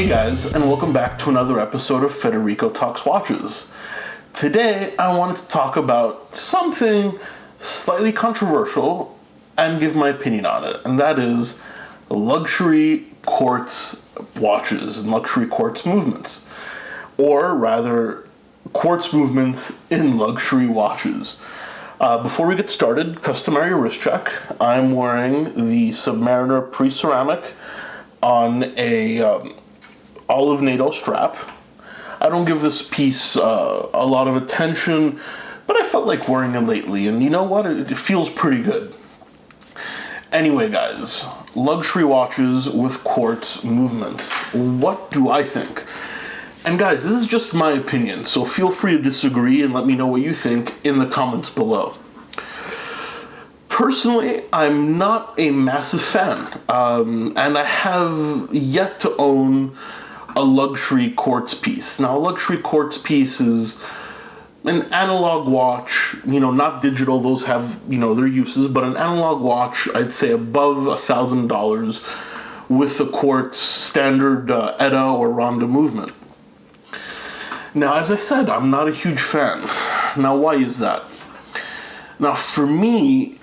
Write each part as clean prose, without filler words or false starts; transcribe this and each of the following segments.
Hey guys, and welcome back to another episode of Federico Talks Watches. Today, I wanted to talk about something slightly controversial and give my opinion on it, and that is luxury quartz watches and luxury quartz movements. Or rather, quartz movements in luxury watches. Before we get started, customary wrist check. I'm wearing the Submariner pre-ceramic on a olive NATO strap. I don't give this piece a lot of attention, but I felt like wearing it lately, and you know what? It feels pretty good. Anyway, guys, luxury watches with quartz movements. What do I think? And guys, this is just my opinion, so feel free to disagree and let me know what you think in the comments below. Personally, I'm not a massive fan, and I have yet to own a luxury quartz piece. Now, a luxury quartz piece is an analog watch, not digital, those have, their uses, but an analog watch, I'd say above $1,000 with a quartz standard ETA or Ronda movement. Now, as I said, I'm not a huge fan. Now, why is that? Now, for me,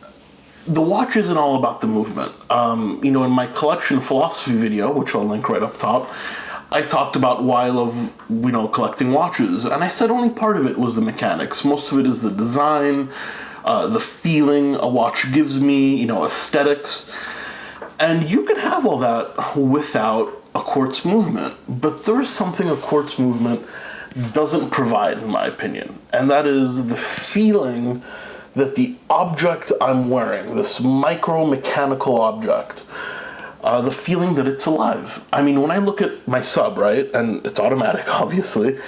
the watch isn't all about the movement. In my collection philosophy video, which I'll link right up top, I talked about why I love, collecting watches. And I said only part of it was the mechanics. Most of it is the design, the feeling a watch gives me, aesthetics. And you can have all that without a quartz movement. But there is something a quartz movement doesn't provide, in my opinion. And that is the feeling that the object I'm wearing, this micro-mechanical object, the feeling that it's alive. I mean, when I look at my sub, right, and it's automatic, obviously,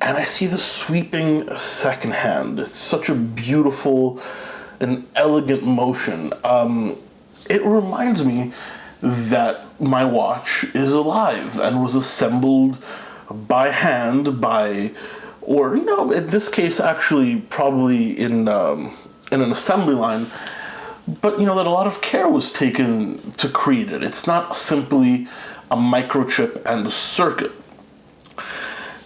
and I see the sweeping second hand, it's such a beautiful and elegant motion. It reminds me that my watch is alive and was assembled by hand, or in this case, actually, probably in an assembly line, but that a lot of care was taken to create it. It's not simply a microchip and a circuit.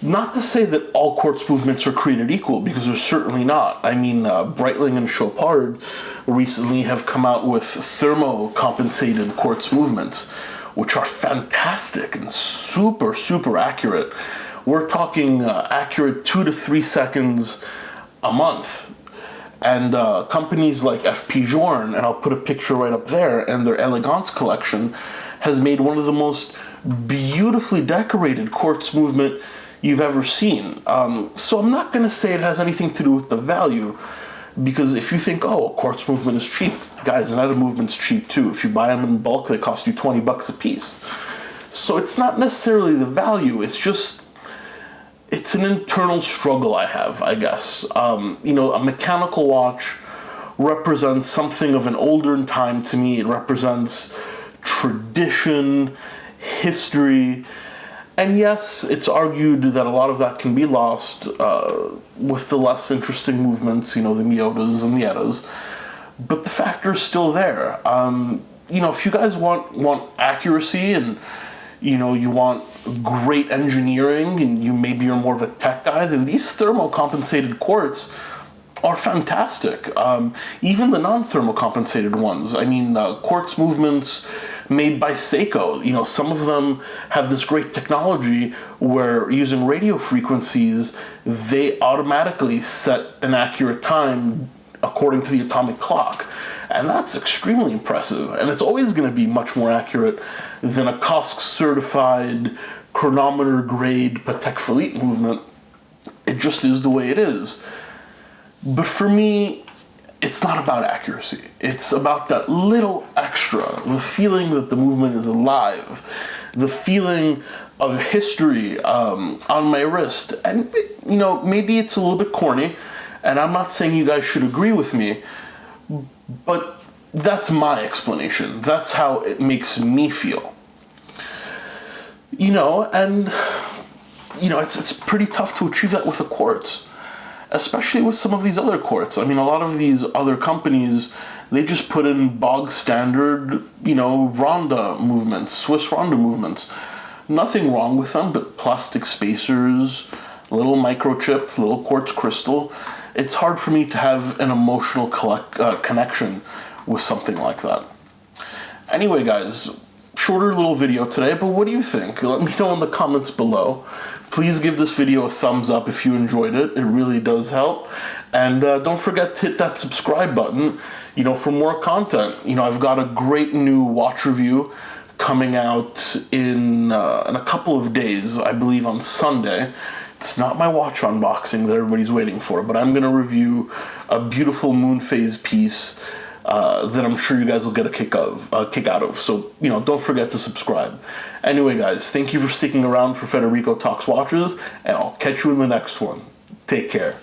Not to say that all quartz movements are created equal, because they're certainly not. I mean, Breitling and Chopard recently have come out with thermocompensated quartz movements, which are fantastic and super, super accurate. We're talking accurate 2 to 3 seconds a month. And companies like FP Journe, and I'll put a picture right up there, and their Elegance collection has made one of the most beautifully decorated quartz movement you've ever seen. So I'm not going to say it has anything to do with the value, because if you think, a quartz movement is cheap, guys, an ETA movement's cheap too. If you buy them in bulk, they cost you $20 a piece. So it's not necessarily the value, it's an internal struggle I have, I guess. A mechanical watch represents something of an older time to me. It represents tradition, history, and yes, it's argued that a lot of that can be lost with the less interesting movements, the Miyotas and the ETAs, but the factor is still there. If you guys want accuracy and you want great engineering, and maybe you're more of a tech guy, then these thermocompensated quartz are fantastic. Even the non-thermocompensated ones. I mean, quartz movements made by Seiko, some of them have this great technology where using radio frequencies, they automatically set an accurate time according to the atomic clock. And that's extremely impressive. And it's always going to be much more accurate than a COSC-certified chronometer-grade Patek Philippe movement. It just is the way it is. But for me, it's not about accuracy. It's about that little extra, the feeling that the movement is alive, the feeling of history on my wrist. And, maybe it's a little bit corny, and I'm not saying you guys should agree with me, but that's my explanation. That's how it makes me feel. It's pretty tough to achieve that with a quartz, especially with some of these other quartz. I mean, a lot of these other companies, they just put in bog standard, Ronda movements, Swiss Ronda movements. Nothing wrong with them, but plastic spacers, little microchip, little quartz crystal. It's hard for me to have an emotional connection with something like that. Anyway, guys, shorter little video today, but what do you think? Let me know in the comments below. Please give this video a thumbs up if you enjoyed it. It really does help. And don't forget to hit that subscribe button, for more content. I've got a great new watch review coming out in a couple of days, I believe on Sunday. It's not my watch unboxing that everybody's waiting for, but I'm going to review a beautiful moon phase piece that I'm sure you guys will get a kick out of. So, don't forget to subscribe. Anyway, guys, thank you for sticking around for Federico Talks Watches, and I'll catch you in the next one. Take care.